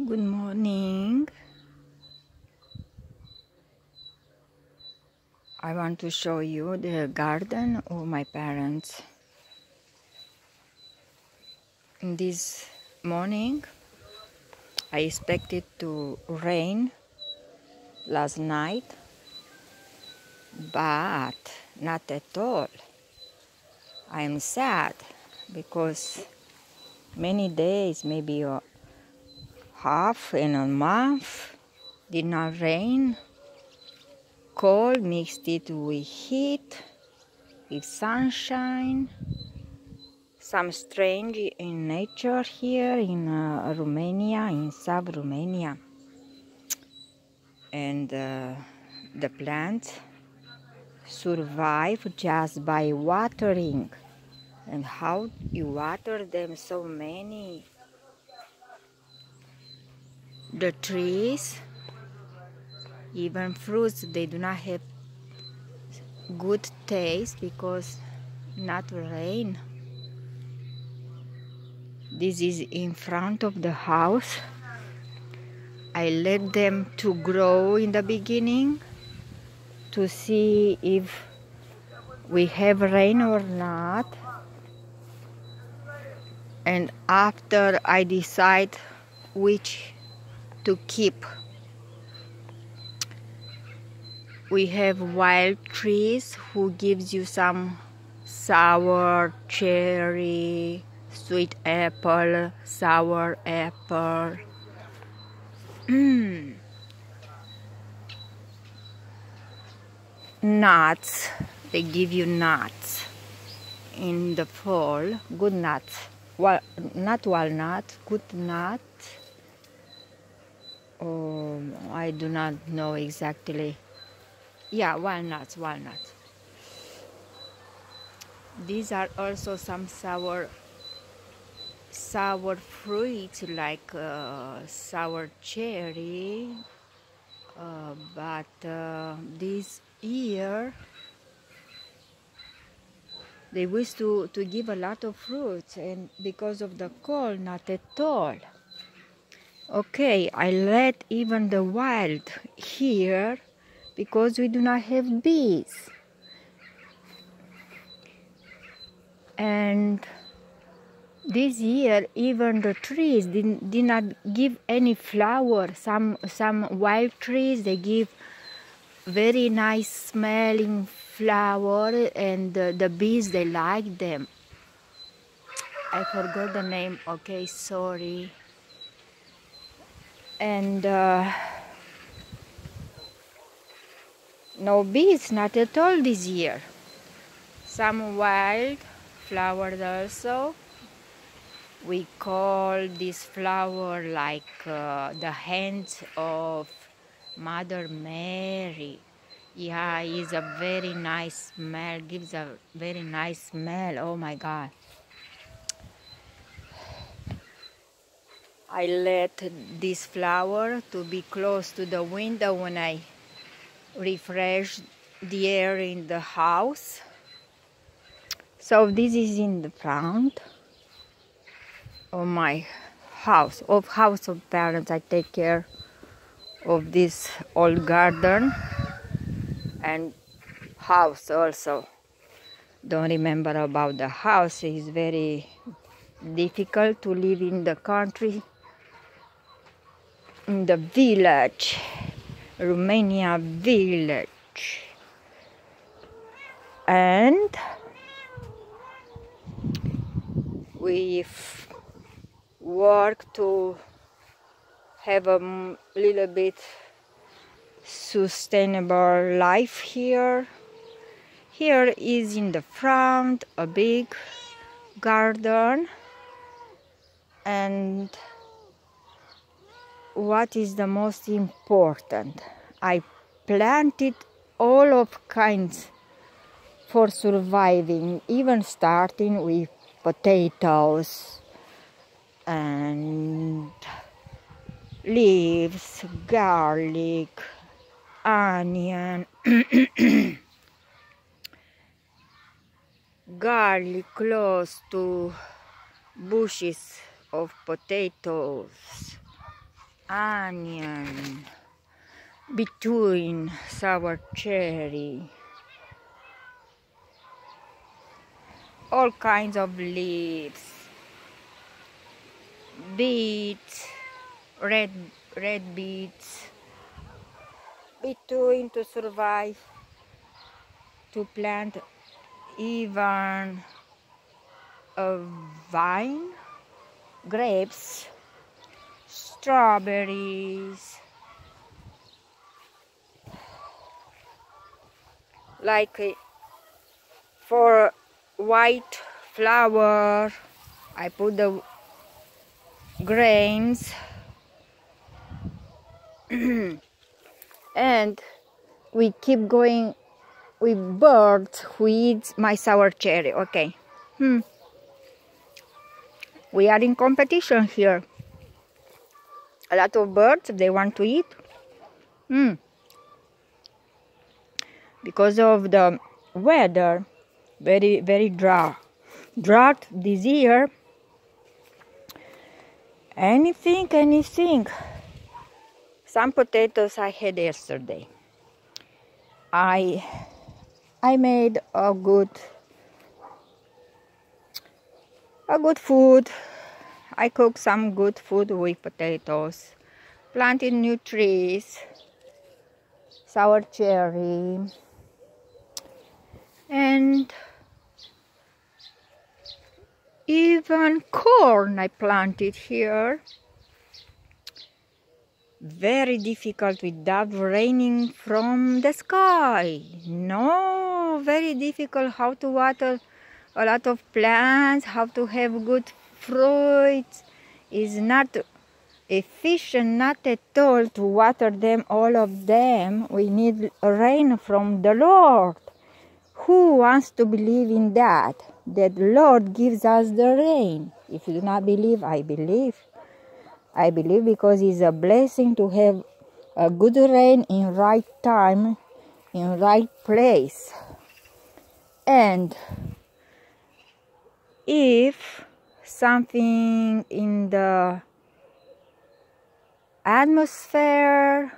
Good morning. I want to show you the garden of my parents. In this morning, I expected to rain last night, but not at all. I am sad because many days, maybe a half and a month, did not rain. Cold mixed it with heat, with sunshine. Some strange in nature here in Romania, in South Romania. And the plants survive just by watering. And how you water them so many? The trees, even fruits, they do not have good taste because not rain. This is in front of the house. I let them to grow in the beginning to see if we have rain or not. And after I decide which to keep. We have wild trees who gives you some sour cherry, sweet apple, sour apple. Nuts, they give you nuts in the fall, good nuts. Well, not walnut, good nuts. I do not know exactly. Yeah, walnuts. These are also some sour fruits like sour cherry, but this year they wish to give a lot of fruits, and because of the cold, not at all. Okay, I let even the wild here because we do not have bees. And this year, even the trees did not give any flower. Some wild trees, they give very nice smelling flower, and the bees, they like them. I forgot the name, okay, sorry. And no bees, not at all this year. Some wild flowers also. We call this flower like the hands of Mother Mary. Yeah, it's a very nice smell, gives a very nice smell, oh my God. I let this flower to be close to the window when I refresh the air in the house. So this is in the front of my house of parents. I take care of this old garden and house also. Don't remember about the house. It's very difficult to live in the country, in the village, Romania village. And we've worked to have a little bit sustainable life here. Here is in the front a big garden, and what is the most important, I planted all of kinds for surviving, even starting with potatoes and leaves, garlic, onion, garlic close to bushes of potatoes, onion, between sour cherry, all kinds of leaves, beets, red beets, between to survive, to plant even a vine, grapes, strawberries, like for white flour I put the grains and we keep going with birds who eat my sour cherry. Okay, we are in competition here. A lot of birds, they want to eat. Because of the weather, very drought this year. Anything. Some potatoes I had yesterday. I made a good food. I cooked some good food with potatoes. Planted new trees, sour cherry, and even corn I planted here. Very difficult without raining from the sky. No, very difficult how to water a lot of plants, how to have good fruits. Is not efficient, not at all, to water them, all of them. We need rain from the Lord. Who wants to believe in that? That the Lord gives us the rain. If you do not believe, I believe. I believe because it's a blessing to have a good rain in right time, in right place. And if something in the atmosphere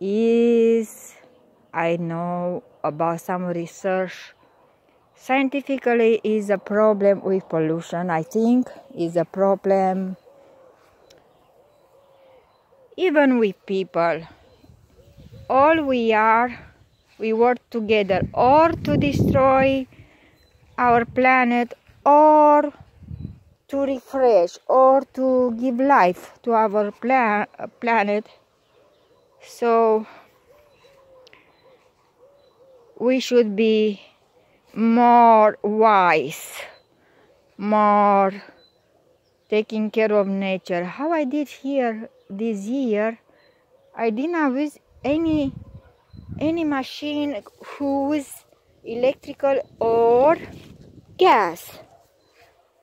is, I know about some research, scientifically is a problem with pollution. I think is a problem even with people. All we work together, or to destroy our planet, or to refresh, or to give life to our planet. So we should be more wise, more taking care of nature. How I did here this year, I did not use any machine whose electrical or gas.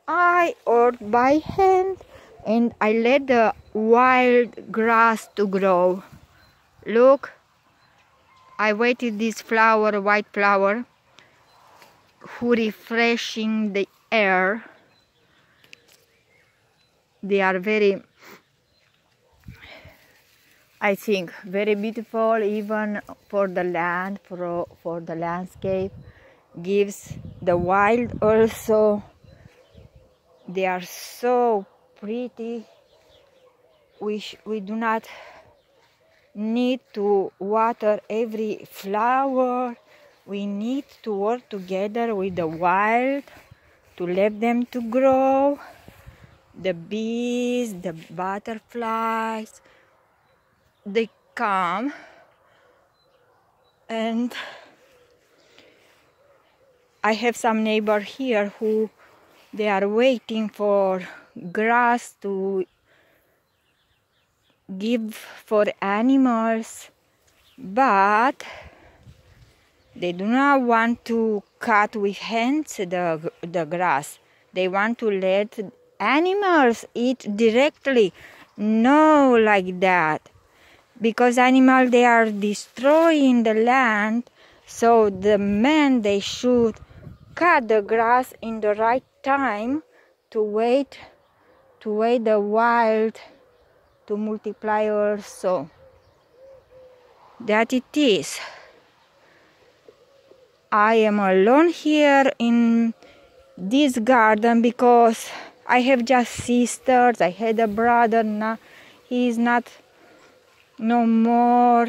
I worked by hand and I let the wild grass to grow. Look, I waited this flower, white flower, who refreshing the air. They are very, I think, very beautiful, even for the land, for the landscape. Gives the wild also. They are so pretty. We do not need to water every flower. We need to work together with the wild to let them to grow. The bees, the butterflies, they come and I have some neighbor here who they are waiting for grass to give for animals, but they do not want to cut with hands the grass. They want to let animals eat directly. No, like that. Because animals, they are destroying the land. So the men, they should cut the grass in the right time to wait the wild to multiply also. That it is. I am alone here in this garden because I have just sisters. I had a brother, now he is not no more,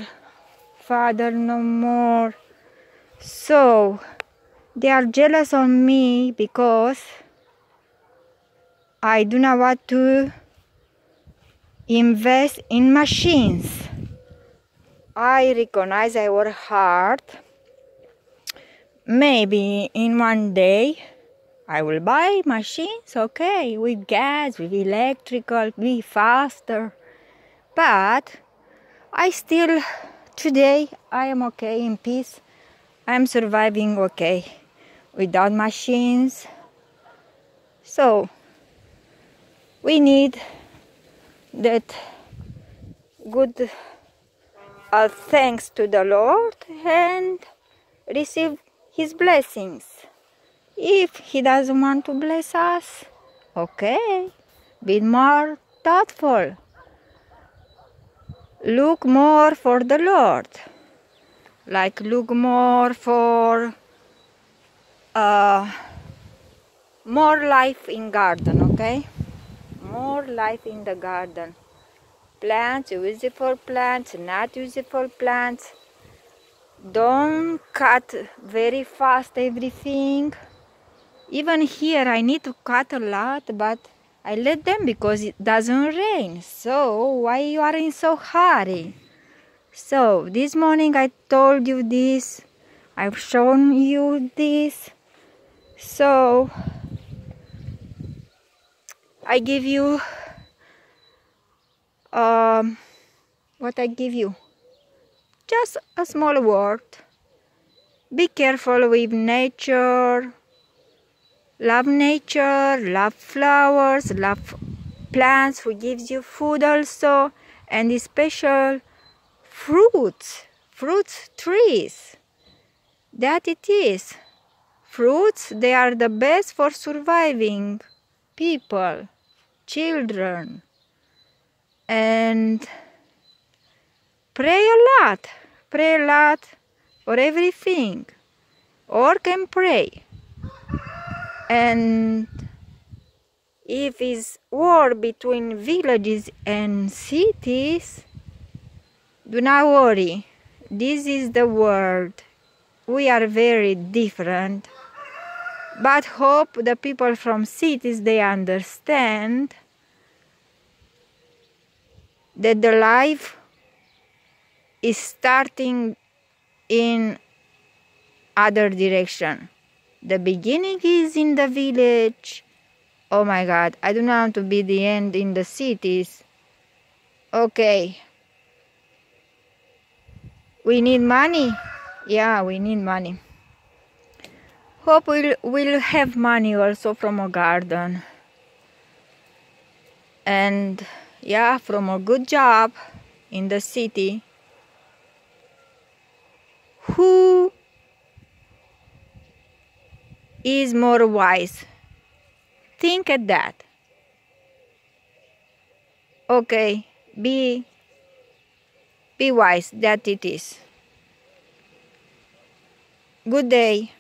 father no more. So they are jealous of me because I do not want to invest in machines. I recognize I work hard. Maybe in one day I will buy machines, okay, with gas, with electrical, be faster. But I still, today, I am okay, in peace. I am surviving okay, without machines. So, we need that good thanks to the Lord and receive His blessings. If He doesn't want to bless us, okay, be more thoughtful. Look more for the Lord. Like look more for more life in garden, okay? More life in the garden. Plants, use it for plants, not use it for plants. Don't cut very fast everything. Even here I need to cut a lot, but I let them because it doesn't rain. So why you are in so hurry? So this morning I told you this. I've shown you this. So I give you what I give you? Just a small word. Be careful with nature. Love nature, love flowers, love plants who gives you food also, and special fruits trees. That it is. Fruits, they are the best for surviving people, children. And pray a lot for everything. Or can pray. And if it's war between villages and cities, do not worry. This is the world. We are very different. But hope the people from cities, they understand that the life is starting in other direction. The beginning is in the village. Oh my God, I do not want to be the end in the cities. Okay. We need money. Yeah, we need money. Hope we'll have money also from a garden. And yeah, from a good job in the city. Who is more wise? Think at that. Okay, be wise, that it is. Good day.